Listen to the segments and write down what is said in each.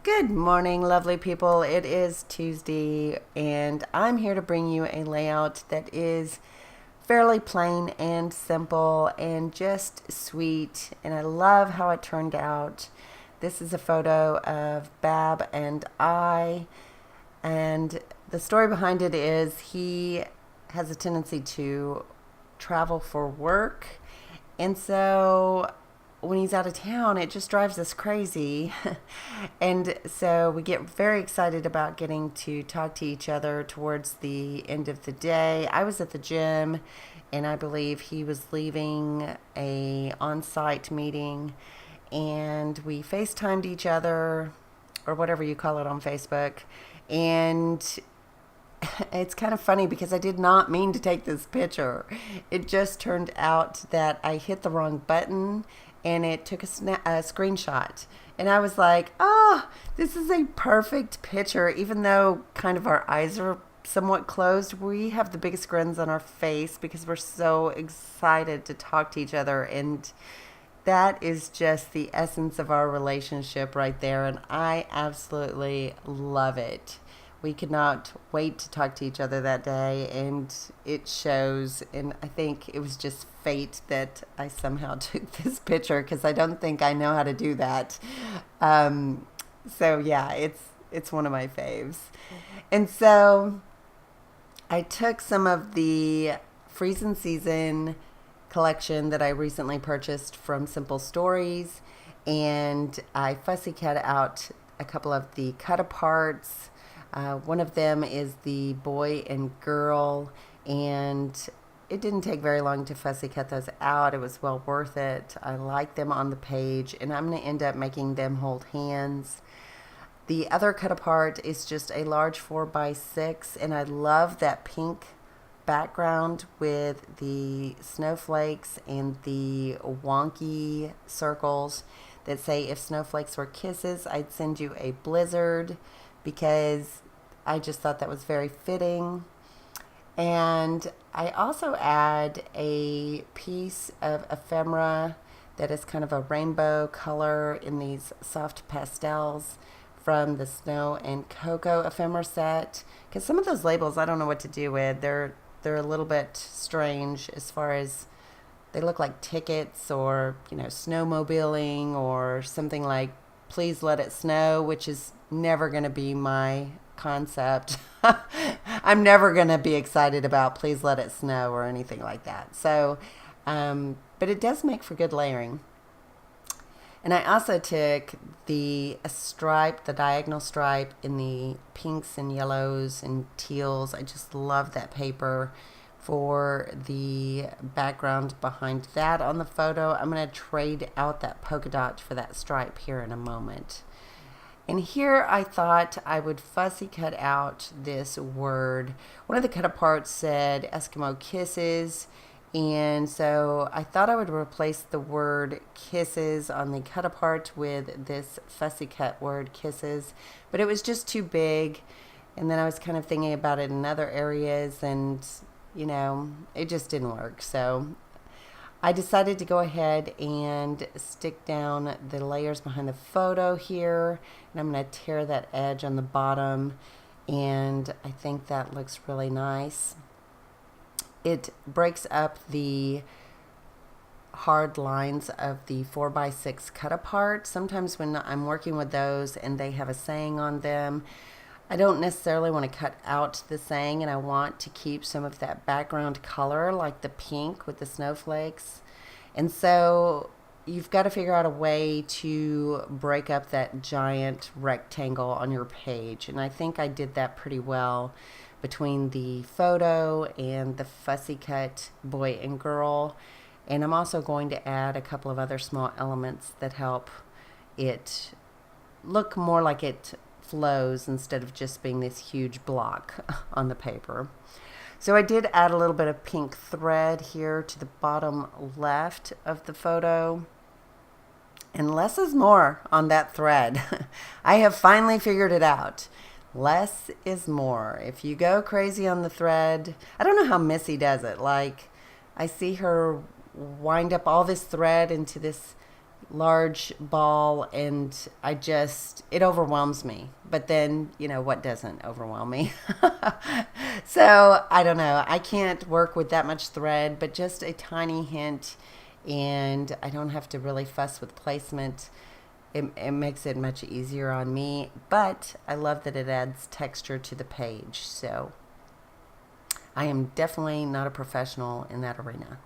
Good morning, lovely people. It is Tuesday, and I'm here to bring you a layout that is fairly plain and simple and just sweet. And I love how it turned out. This is a photo of Bab and I, and the story behind it is he has a tendency to travel for work, and so when he's out of town, it just drives us crazy. And so we get very excited about getting to talk to each other towards the end of the day. I was at the gym, and I believe he was leaving a on-site meeting, and we FaceTimed each other, or whatever you call it on Facebook. And it's kind of funny because I did not mean to take this picture. It just turned out that I hit the wrong button and it took a screenshot. And I was like, oh, this is a perfect picture. Even though kind of our eyes are somewhat closed, we have the biggest grins on our face because we're so excited to talk to each other. And that is just the essence of our relationship right there. And I absolutely love it. We could not wait to talk to each other that day, and it shows. And I think it was just fate that I somehow took this picture because I don't think I know how to do that. So yeah, it's one of my faves. And so I took some of the Freeze and Season collection that I recently purchased from Simple Stories, and I fussy cut out a couple of the cut aparts. One of them is the boy and girl, and it didn't take very long to fussy cut those out. It was well worth it. I like them on the page, and I'm going to end up making them hold hands. The other cut apart is just a large 4x6, and I love that pink background with the snowflakes and the wonky circles that say, if snowflakes were kisses, I'd send you a blizzard, because I just thought that was very fitting. And I also add a piece of ephemera that is kind of a rainbow color in these soft pastels from the Snow and Cocoa ephemera set, because some of those labels I don't know what to do with. They're a little bit strange as far as they look like tickets, or snowmobiling, or something like please let it snow, which is never going to be my concept. I'm never going to be excited about please let it snow or anything like that. So, but it does make for good layering. And I also took the stripe, the diagonal stripe in the pinks and yellows and teals. I just love that paper for the background behind that on the photo. I'm going to trade out that polka dot for that stripe here in a moment. And here I thought I would fussy cut out this word. One of the cut aparts said Eskimo kisses, and so I thought I would replace the word kisses on the cut apart with this fussy cut word kisses, but it was just too big. And then I was kind of thinking about it in other areas, and it just didn't work. So I decided to go ahead and stick down the layers behind the photo here, and I'm going to tear that edge on the bottom, and I think that looks really nice. It breaks up the hard lines of the 4x6 cut apart. Sometimes when I'm working with those and they have a saying on them, I don't necessarily want to cut out the saying, and I want to keep some of that background color, like the pink with the snowflakes. And so you've got to figure out a way to break up that giant rectangle on your page. And I think I did that pretty well between the photo and the fussy cut boy and girl. And I'm also going to add a couple of other small elements that help it look more like it flows instead of just being this huge block on the paper. So I did add a little bit of pink thread here to the bottom left of the photo. And less is more on that thread. I have finally figured it out. Less is more. If you go crazy on the thread, I don't know how Missy does it. Like, I see her wind up all this thread into this large ball, and it overwhelms me. But then, what doesn't overwhelm me? So I don't know. I can't work with that much thread, but just a tiny hint, and I don't have to really fuss with placement. It makes it much easier on me, but I love that it adds texture to the page. So I am definitely not a professional in that arena.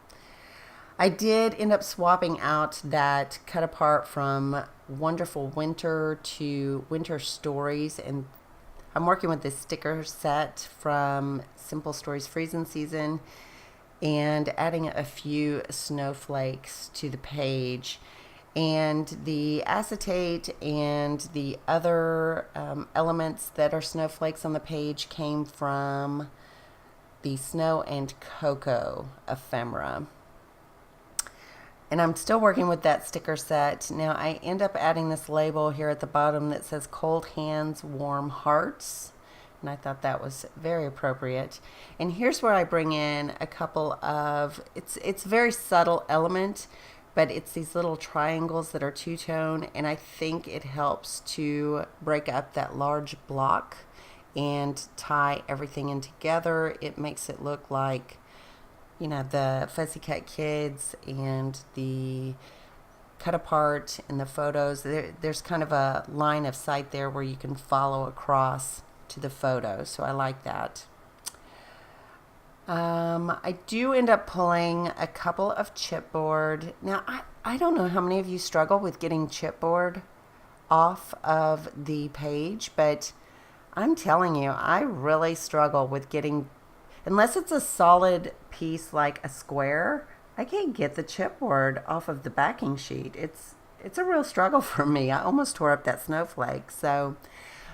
I did end up swapping out that cut apart from Wonderful Winter to Winter Stories, and I'm working with this sticker set from Simple Stories Freezing Season and adding a few snowflakes to the page. And the acetate and the other elements that are snowflakes on the page came from the Snow and Cocoa ephemera. And I'm still working with that sticker set. Now I end up adding this label here at the bottom that says Cold Hands, Warm Hearts. And I thought that was very appropriate. And here's where I bring in a couple of, it's very subtle element, but it's these little triangles that are two-tone, and I think it helps to break up that large block and tie everything in together. It makes it look like, the Fuzzy Cut Kids and the cut apart in the photos. There's kind of a line of sight there where you can follow across to the photo, so I like that. I do end up pulling a couple of chipboard. Now, I don't know how many of you struggle with getting chipboard off of the page, but I'm telling you, I really struggle with getting, unless it's a solid piece like a square, I can't get the chipboard off of the backing sheet. It's a real struggle for me. I almost tore up that snowflake. So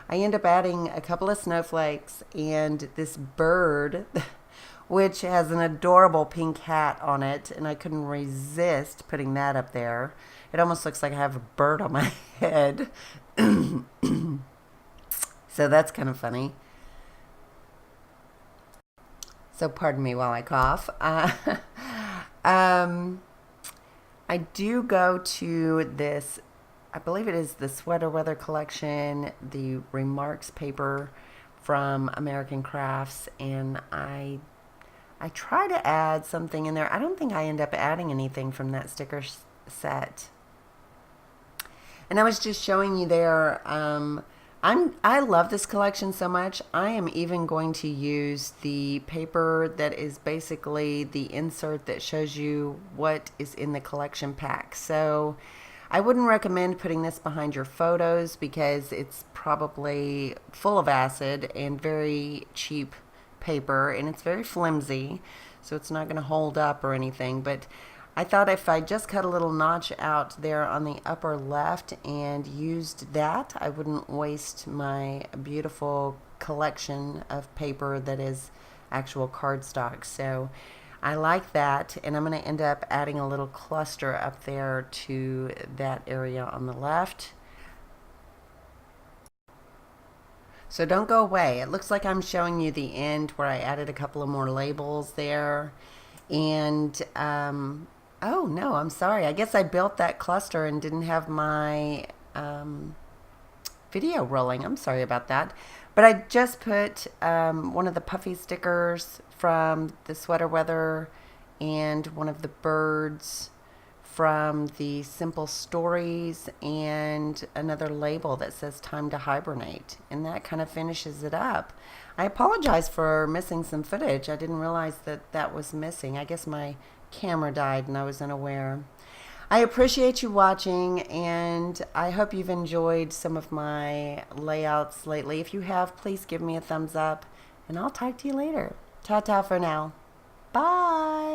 I end up adding a couple of snowflakes and this bird, which has an adorable pink hat on it, and I couldn't resist putting that up there. It almost looks like I have a bird on my head. So that's kind of funny. So pardon me while I cough. I do go to this, I believe it is the Sweater Weather collection, the Remarks paper from American Crafts, and I try to add something in there. I don't think I end up adding anything from that sticker set. And I was just showing you there, I love this collection so much. I am even going to use the paper that is basically the insert that shows you what is in the collection pack. So I wouldn't recommend putting this behind your photos because it's probably full of acid and very cheap paper, and it's very flimsy, so it's not going to hold up or anything. But I thought if I just cut a little notch out there on the upper left and used that, I wouldn't waste my beautiful collection of paper that is actual cardstock. So I like that, and I'm going to end up adding a little cluster up there to that area on the left. So don't go away. It looks like I'm showing you the end where I added a couple of more labels there. And, oh no, I'm sorry. I guess I built that cluster and didn't have my video rolling. I'm sorry about that. But I just put one of the puffy stickers from the Sweater Weather and one of the birds from the Simple Stories and another label that says Time to Hibernate, and that kind of finishes it up. I apologize for missing some footage. I didn't realize that that was missing. I guess my camera died and I was unaware. I appreciate you watching, and I hope you've enjoyed some of my layouts lately. If you have, please give me a thumbs up, and I'll talk to you later. Ta-ta for now. Bye.